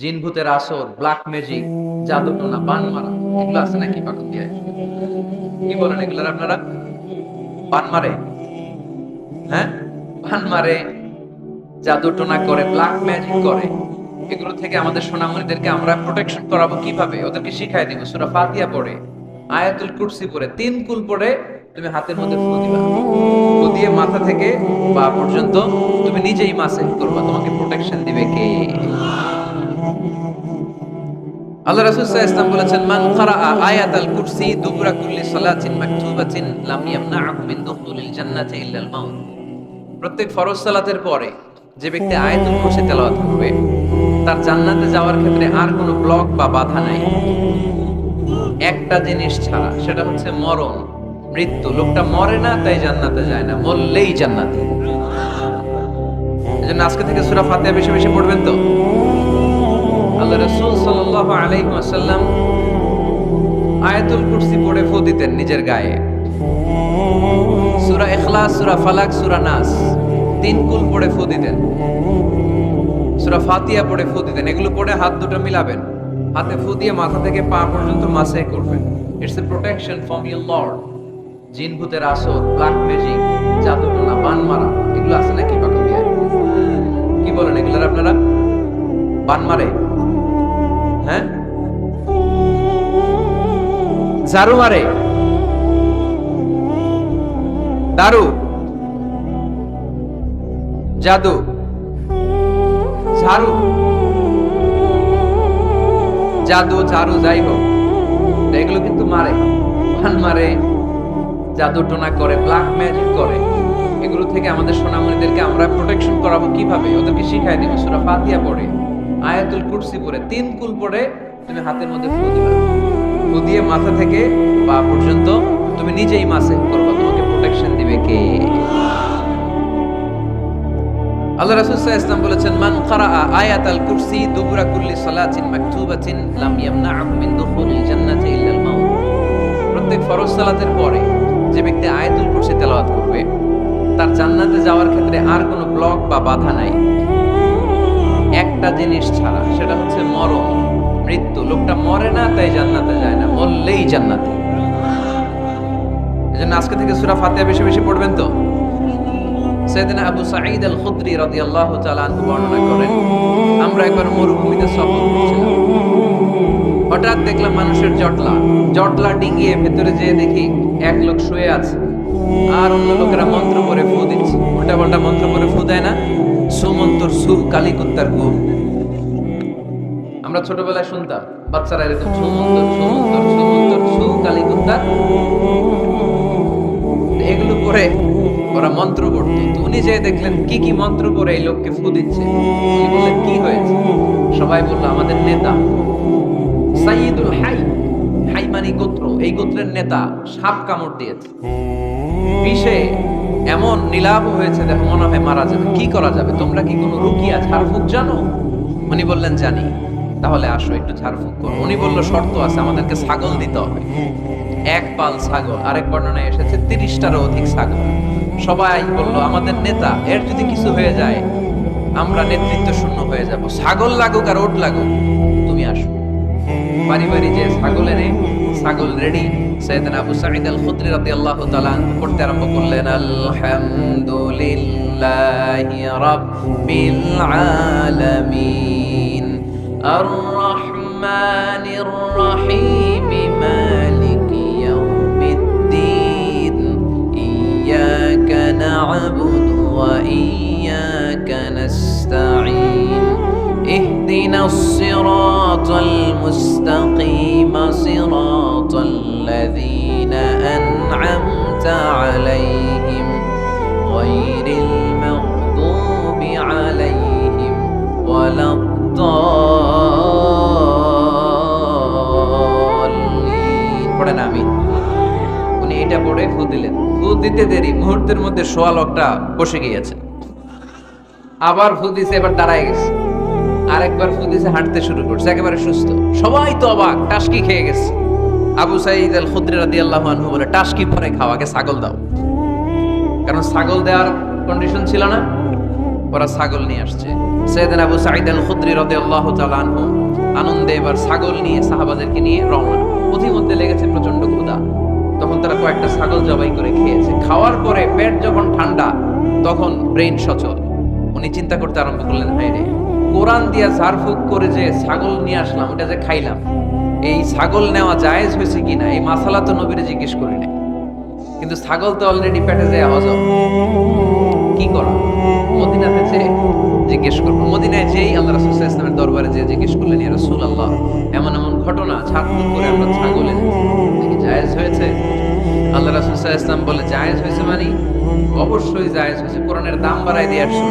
জিন ভূতের আসর, ব্ল্যাক ম্যাজিক, জাদুটোনা, বান মারা, এগুলো আছে নাকি পাকুন্দিয়ায়? কি বলেন এগুলার আপনারা? বান মারে? হ্যাঁ, বান মারে, জাদুটোনা করে, ব্ল্যাক ম্যাজিক করে। এগুলো থেকে আমাদের সোনামণিদেরকে আমরা প্রোটেকশন করাবো কিভাবে? ওদেরকে শিখাই দিব। সূরা ফাতিহা পড়ে, আয়াতুল কুরসি পড়ে, 3 কুল পড়ে তুমি হাতের মধ্যে ফু দিবা। ফু দিয়ে মাথা থেকে পা পর্যন্ত তুমি নিজেই মাসেজ করবা। তোমাকে প্রোটেকশন দিবে কে? আল্লাহ রাসূল সাল্লাল্লাহু আলাইহি ওয়াসাল্লাম বলেছেন, মান ক্বারাআ আয়াতাল কুরসি দুবুরা কুল্লি সালাতিন মাকতুবাতিন লাম ইয়ামনা'হু মিন দুখুলিল জান্নাতি ইল্লাল মাউত। প্রত্যেক ফরজ সালাতের পরে যে ব্যক্তি আয়াতুল কুরসি তেলাওয়াত করবে, তার জান্নাতে যাওয়ার ক্ষেত্রে আর কোনো ব্লক বা বাধা নাই, একটা জিনিস ছাড়া, সেটা হচ্ছে মরণ, মৃত্যু। লোকটা মরে না তাই জান্নাতে যায় না, মরলেই জান্নাতে। এজন্য আজকে থেকে সূরা ফাতিহা বেশি বেশি পড়বেন তো। আল্লাহ রাসূল সাল্লাল্লাহু আলাইহি ওয়াসাল্লাম আয়াতুল কুরসি পড়ে ফু দিতেন নিজের গায়ে। সূরা ইখলাস, সূরা ফালাক, সূরা নাস 3 কুল পড়ে ফু দিতেন। সূরা ফাতিহা পড়ে ফু দিতেন। এগুলো পড়ে হাত দুটো মিলাবেন, হাতে ফু দিয়ে মাথা থেকে পা পর্যন্ত মাসাজ করবেন। It's a protection from your Lord. জিন ভূতের আসর, ব্ল্যাক ম্যাজিক, জাদুটোনা, বান মারা, এগুলো আছে নাকি পাকুন্দিয়ায়? কি বলেন এগুলার আপনারা? বান মারে? হ্যাঁ, ঝাড়ু মারে, দারু, জাদু, ঝাড়ু, জাদু, ঝাড়ু, যাই হোক, এগুলো কিন্তু মারে, বান মারে, জাদু টোনা করে, ব্ল্যাক ম্যাজিক করে। এগুলো থেকে আমাদের সোনামণিদেরকে আমরা প্রোটেকশন করাবো কিভাবে? ওদেরকে শিখাই দিব। সূরা ফাতিহা পড়ে, আয়াতুল কুরসি পড়ে, 3 কুল পড়ে তুমি হাতের মধ্যে ফু দিবা। ফু দিয়ে মাথা থেকে পা পর্যন্ত তুমি নিজেই মাসেজ করবা। তোমাকে প্রোটেকশন দিবে কে? আল্লাহ রাসূল সাল্লাল্লাহু আলাইহি ওয়াসাল্লাম বলেছেন, মান ক্বারাআ আয়াতাল কুরসি দুবুরা কুল্লি সালাতিন মাকতুবাতিন লাম ইয়ামনা'হু মিন দুখুলিল জান্নাতি ইল্লাল মাউত। প্রত্যেক ফরজ সালাতের পরে যে ব্যক্তি আয়াতুল কুরসি তেলাওয়াত করবে, তার জান্নাতে যাওয়ার ক্ষেত্রে আর কোনো ব্লক বা বাধা নাই, একটা জিনিস ছাড়া, সেটা হচ্ছে মরণ, মৃত্যু। লোকটা মরে না তাই জান্নাতে যায় না, মরলেই জান্নাতে। এজন্য আজকে থেকে সূরা ফাতিহা বেশি বেশি পড়বেন তো। সাইয়েদনা আবু সাঈদ আল খুদরি রাদিয়াল্লাহু তাআলা আনহু বর্ণনা করেন, আমরা একবার মরুভূমিতে সফর করছিলাম। হঠাৎ দেখলাম মানুষের জটলা ডিঙিয়ে ভেতরে যেয়ে দেখি এক লোক শুয়ে আছে, আর অন্য লোকেরা মন্ত্র করে ফু দিচ্ছে। উল্টা পাল্টা মন্ত্র করে ফু দেয় না? সুমন্তর সু, কালীকুত্তার গু। আমরা ছোটবেলায় শুনতাম বাচ্চারা এরকম সুমন্তর সুমন্তর সুমন্তর সু, কালীকুত্তার। এগুলো করে ওরা মন্ত্র পড়তো। তো উনি যে দেখলেন কি কি মন্ত্র করে এই লোককে ফু দিচ্ছে, উনি বললেন কি হয়েছে? সবাই বলল আমাদের নেতা সাইয়্যিদুল হাই, হাই মানে গোত্র, এই গোত্রের নেতা সাপ কামড় দিয়েছে, বিষে এমন নীলাভ হয়েছে দেখো মনে হয় মারা যাবে। কি করা যাবে? তোমরা কি কোনো রুকিয়া ঝাড়ফুঁক জানো? উনি বললেন জানি। তাহলে আসো একটু ঝাড়ফুঁক করো। উনি বলল শর্ত আছে, আমাদেরকে ছাগল দিতে হবে, 1 পাল ছাগল। আরেক বর্ণনায় এসেছে 30টারও অধিক ছাগল। সবাই বলল আমাদের নেতা, এর যদি কিছু হয়ে যায় আমরা নেতৃত্ব শূন্য হয়ে যাব, ছাগল লাগুক আর ওট লাগুক, তুমি আসো। বাড়ি বাড়ি যে ছাগল এনে, ছাগল রেডি। সাইয়েদনা আবু সাঈদ আল খুদরি রাদিয়াল্লাহু তাআলা পড়তে আরম্ভ করলেন, আলহামদুলিল্লাহি রাব্বিল আলামিন আর রহমানির রহিম মালিকি ইয়াউমিদ্দিন ইয়াকা না'বুদু ওয়া ইয়াকা নাস্তাঈন اهدنا الصراط المستقيم صراط الذين أنعمت عليهم غير المغضوب عليهم ولا الضالين। পড়েন আমিন। উনি এটা পড়ে ফু দিলেন। ফু দিতে দেরি, মুহূর্তের মধ্যে সোয়া লোকটা বসে গিয়েছে। আবার ফু দিছে, এবার দাঁড়ায় গেছে। আরেকবার ফু দিছে, হাঁটতে শুরু করছে, একেবারে সুস্থ। সবাই তো অবাক, টাসকি খেয়ে গেছে। আবু সাঈদ আল খুদরি রাদিয়াল্লাহু আনহু বলে, টাসকি পরে খাও, আগে ছাগল দাও। কারণ ছাগল দেওয়ার কন্ডিশন ছিল না, ওরা ছাগল নিয়ে আসছে। সাইয়েদনা আবু সাঈদ আল খুদরি রাদিয়াল্লাহু তাআলা আনহু আনন্দে এবার ছাগল নিয়ে সাহাবাদেরকে নিয়ে রওনা। পথিমধ্যে লেগেছে প্রচন্ড ক্ষুধা, তখন তারা কয়েকটা ছাগল জবাই করে খেয়েছে। খাওয়ার পরে পেট যখন ঠান্ডা, তখন ব্রেন সচল। উনি চিন্তা করতে আরম্ভ করলেন, হায় রে, কোরআন দিয়া ঝাড়ফুঁক করে যে ছাগল নিয়ে আসলাম, ওটা যে খাইলাম, এই ছাগল নেওয়া জায়েজ হয়েছে কিনা এই মাসালা তো নবীরে জিজ্ঞেস করি নাই। কিন্তু ছাগল তো অলরেডি পেটে যায় হজম, কি করা? মদিনাতে যে জিজ্ঞেস করবো। মদিনায় যেই আল্লাহ রাসূল সাল্লাল্লাহু আলাইহি ওয়াসাল্লামের দরবারে যে জিজ্ঞেস করলেন, ইয়া রাসূলুল্লাহ, এমন এমন ঘটনা, ঝাড়ফুঁক করে আমরা ছাগল এনেছি, দেখি জায়েজ হয়েছে? আল্লাহ রাসূল সাল্লাল্লাহু আলাইহি ওয়াসাল্লাম বলে, জায়েজ হয়েছে মানে অবশ্যই জায়েজ হয়েছে, কোরআনের দাম বাড়ায় দিয়ে আসছো।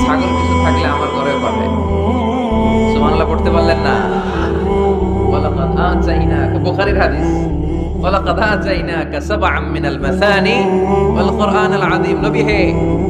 ছাগল কিছু থাকলে আমার ঘরে পাবে। সুবহানাল্লাহ পড়তে পারলেন না? ওয়ালাকাদ আতাইনাকা, বুখারীর হাদিস, ওয়ালাকাদ আতাইনাকা সাবআম মিনাল মাসানি ওয়াল কুরআনাল আযীম। নবী হে,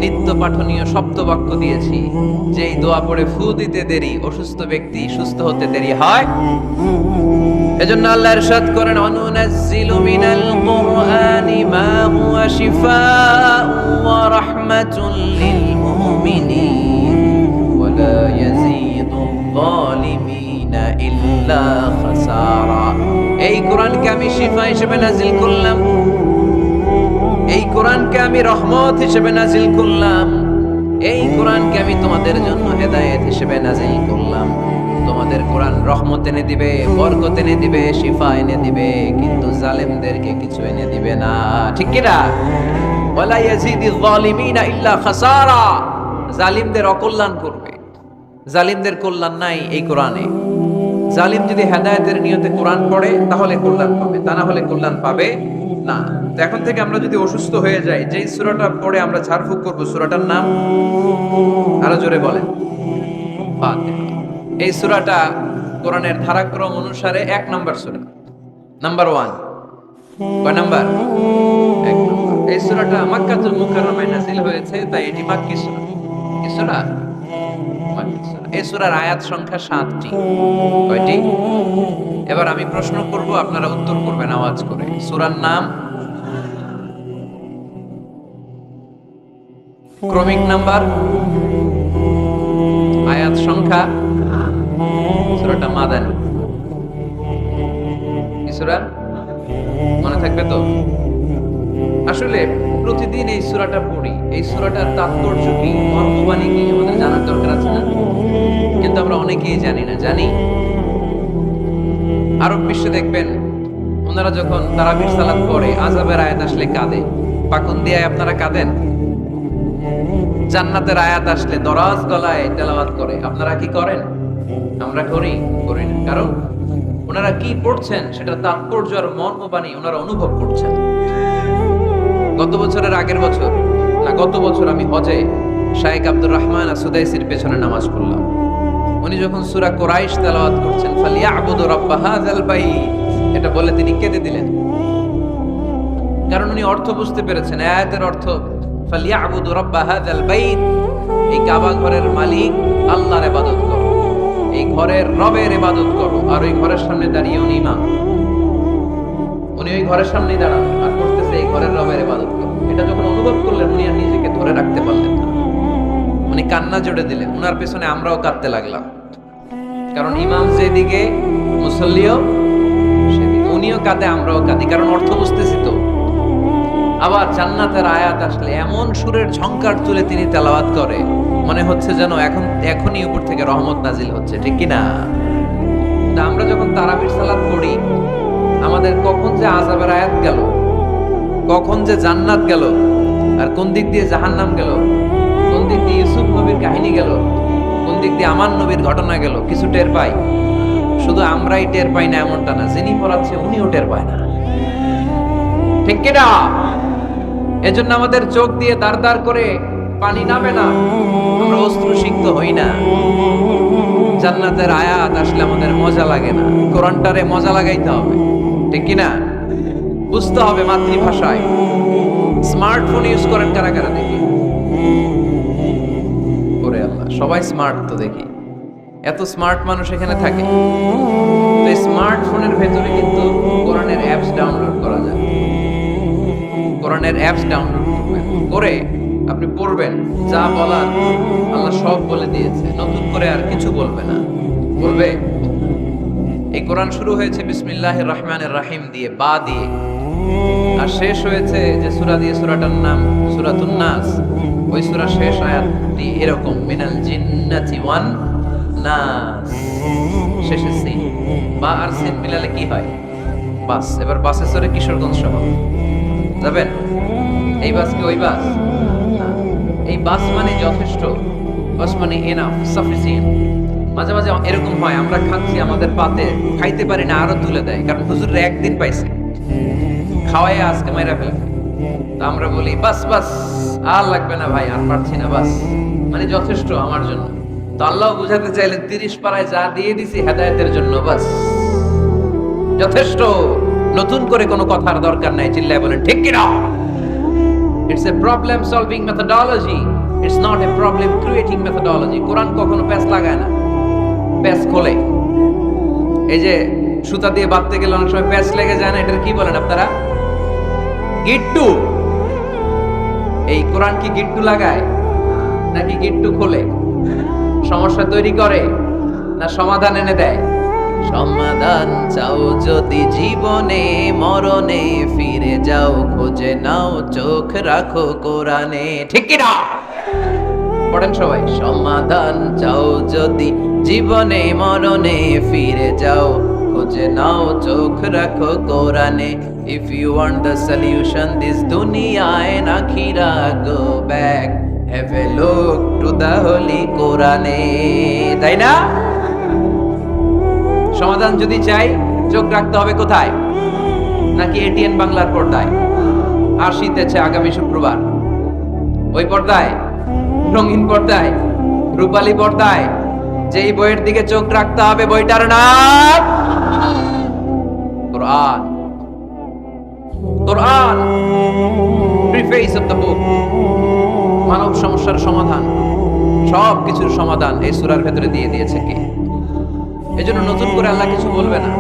নিত্য পাঠনীয় সপ্তবাক্য দিয়েছি, যেই দোয়া পড়ে ফু দিতে দেরি ওষুস্থ ব্যক্তি সুস্থ হতে দেরি হয়। এজন্য আল্লাহ ইরশাদ করেন, অনুনাজ্জিলু মিনাল কুরআনি মা হুয়া শিফাউ ওয়া রাহমাতুল লিল মুমিনিন ওয়া লা ইয়াজিদুয যালিমিনা ইল্লা খাসারা। এই কোরআনকে আমি শিফা হিসেবে নাজিল করলাম, এই কোরআনকে আমি রহমত হিসেবে নাজিল করলাম, এই কোরআনকে আমি তোমাদের জন্য হেদায়েত হিসেবে নাজিল করলাম। তোমাদের কোরআন রহমত এনে দিবে, বরকত এনে দিবে, শিফা এনে দিবে, কিন্তু জালেমদেরকে কিছু এনে দিবে না। ঠিক কি না? ওয়ালা ইয়াজিদিয যালিমিনা ইল্লা খাসারা। জালিমদের অকল্যাণ করবে, জালিমদের কল্যাণ নাই এই কোরআনে। জালিম যদি হেদায়েতের নিয়তে কোরআন পড়ে তাহলে কল্যাণ পাবে, তা না হলে কল্যাণ পাবে না। তো এখন থেকে আমরা যদি অসুস্থ হয়ে যাই, যেই সূরাটা পড়ে আমরা ঝাড়ফুঁক করব, সূরাটার নাম আরো জোরে বলেন, ফাতিহা। এই সূরাটা কোরআনের ধারাক্রম অনুসারে 1 নম্বর সূরা, নাম্বার 1। কয় নাম্বার? 1 নম্বর। এই সূরাটা মক্কাতুল মুকাররমায় নাযিল হয়েছে, তাই এটি মাক্কি সূরা। এই সূরা মাক্কি সূরা। এই সূরার আয়াত সংখ্যা 7টি। কয়টি? এবার আমি প্রশ্ন করব, আপনারা উত্তর করবেন আওয়াজ করে। সূরার নাম, ক্রমিক নাম্বার, আয়াত সংখ্যা। সূরাটা মাদানী। এই সূরা মনে থাকবে তো? আসলে প্রতিদিন এই সূরাটা পড়ি, এই সূরাটার তাৎপর্য কি, মর্মবাণী কি আমাদের জানার দরকার আছে না? কিন্তু আমরা অনেকেই জানি না। জানি আরব বিশ্বে দেখবেন, ওনারা যখন তারাবির সালাত পড়ে, আযাবের আয়াত আসলে কাঁদে। পাকুন দিয়ে আপনারা কাঁদেন? জান্নাতের আয়াত আসলে দরাজ গলায় তেলাওয়াত করে। আপনারা কি করেন? আমরা করি না। কারণ ওনারা কি পড়ছেন সেটা তাৎপর্য আর মর্মবাণী ওনারা অনুভব করছেন। গত বছরের আগের বছর না, গত বছর আমি হজে শাইখ আব্দুর রহমান আসুদাইসির পেছনে নামাজ পড়লাম। উনি যখন সূরা কুরাইশ তেলাওয়াত করছেন, ফালিয়াবুদু রাব্বা হাযাল বাইত, এটা বলে তিনি কেঁদে দিলেন। কারণ উনি অর্থ বুঝতে পেরেছেন, আয়াতের অর্থ ফালিয়াবুদু রাব্বা হাযাল বাইত, এই কাবা ঘরের মালিক আল্লাহর ইবাদত করো, এই ঘরের রবের ইবাদত করো। আর ওই ঘরের সামনে দাঁড়িয়ে উনি ইমাম, উনি ওই ঘরের সামনেই দাঁড়ান আর করতেছে এই ঘরের রবের ইবাদত করো। এটা যখন অনুভব করলেন, উনি আর নিজেকে ধরে রাখতে পারলেন না, উনি কান্না জুড়ে দিলেন। উনার পেছনে আমরাও কাঁদতে লাগলাম, কারণ ইমাম যেদিকে মুসল্লিও সেদিকে, উনিও কাঁদে আমরাও কাঁদি, কারণ অর্থ বুঝতেছি তো। আবার জান্নাতের আয়াত আসলে এমন সুরের ঝংকার তুলে তিনি তেলাওয়াত করে, মনে হচ্ছে যেন এখনই উপর থেকে রহমত নাজিল হচ্ছে। ঠিক কি না? আমরা যখন তারাবির সালাত পড়ি, আমাদের কখন যে আযাবের আয়াত গেল, কখন যে জান্নাত গেল, আর কোন দিক দিয়ে জাহান্নাম গেল, কোন দিক দিয়ে ইউসুফ নবীর কাহিনী গেল, কোন দিক দিয়ে আমার নবীর ঘটনা গেল, কিছু টের পাই। শুধু আমরাই টের পাই না এমনটা না, যিনি পড়াচ্ছে উনিও টের পায় না। ঠিক কি না? এজন্য আমাদের চোখ দিয়ে দাঁড় দাঁড় করে পানি নামে না, আমরা অশ্রুসিক্ত হই না। জান্নাতের আয়াত আসলে আমাদের মজা লাগে না, কোরআনটারে মজা লাগাইতে হবে। ঠিক কি না? বুঝতে হবে মাতৃভাষায়। স্মার্টফোন ইউজ করেন কারা কারা দেখি? ওরে আল্লাহ, সবাই স্মার্ট তো দেখি, এত স্মার্ট মানুষ এখানে থাকে। তো স্মার্টফোনের ভেতরে কিন্তু কোরআনের অ্যাপস ডাউনলোড করা যায়। কোরআনের অ্যাপস ডাউনলোড করবেন, করে আপনি পড়বেন, যা বলার আল্লাহ সব বলে দিয়েছে, নতুন করে আর কিছু বলবে না। বলবে এই কোরআন শুরু হয়েছে বিসমিল্লাহির রহমানির রহিম দিয়ে, বা দিয়ে, আর শেষ হয়েছে যে সূরা দিয়ে, সূরাটার নাম সূরাতুন নাস। ওই সূরা শেষ আয়াতটি এরকম, মিনাল জিন্নাতি ওয়ান নাস, শেষে সিন। বা আর সিন মিলালে কি হয়? বাস। এবার বাসে চড়ে কিশোরগঞ্জ শহর যাবেন। এই বাস কি ওই বাস? না। এই বাস মানে যথেষ্ট, বাস মানে এনাফ, সাফিসিয়েন্ট। মাঝে মাঝে এরকম হয়, আমরা খাচ্ছি, আমাদের পাতে খাইতে পারি না, আরো তুলে দেয়, কারণ হুজুররা একদিন পাইছে, খাওয়াই আজকে মাইরা ফেলবে। তো আমরা বলি বাস বাস, আর লাগবে না ভাই, আর পারছি না, বাস মানে যথেষ্ট আমার জন্য। তো আল্লাহ বুঝাতে চাইলেন 30 পারায় যা দিয়ে দিছি হেদায়েতের জন্য, বাস যথেষ্ট, নতুন করে কোনো কথার দরকার নাই। চিল্লায় বলেন ঠিক কি না? It's a problem solving methodology. It's not a problem creating methodology. কোরআন কখনো প্যাচ লাগায় না, প্যাচ খোলে। এই যে সুতা দিয়ে বাঁধতে গেলে অনেক সময় প্যাচ লেগে যায় না, এটার কি বলেন আপনারা? গিট্টু। এই কোরআন কি গিট্টু লাগায় নাকি গিট্টু খোলে? সমস্যা তৈরি করে না সমাধান এনে দেয়? সমাধান চাও যদি জীবনে মরণে, ফিরে যাও খুঁজে নাও, চোখ রাখো কোরআনে। ঠিক কি না? পড়েন সবাই। সমাধান চাও যদি জীবনে মরণে, ফিরে যাও খুঁজে নাও, চোখ রাখো কোরআনে। If you want the solution this দুনিয়া and আখিরা, go back, have a look to the holy কোরআনে। তাই না? সমাধান যদি চাই, চোখ রাখতে হবে কোথায়? নাকি এটিএন বাংলার পর্দায়? আসিতেছে আগামী শুক্রবার ওই পর্দায়, রঙিন পর্দায়, রূপালী পর্দায়, যেই বইয়ের দিকে চোখ রাখতে হবে বইটার নাম কোরআন। কোরআন, প্রিফেস অফ দ্য বুক, মানব সমস্যার সমাধান, সব কিছুর সমাধান এই সূরার ভেতরে দিয়ে দিয়েছে কে? এজন্য নতুন করে আল্লাহ কিছু বলবে না।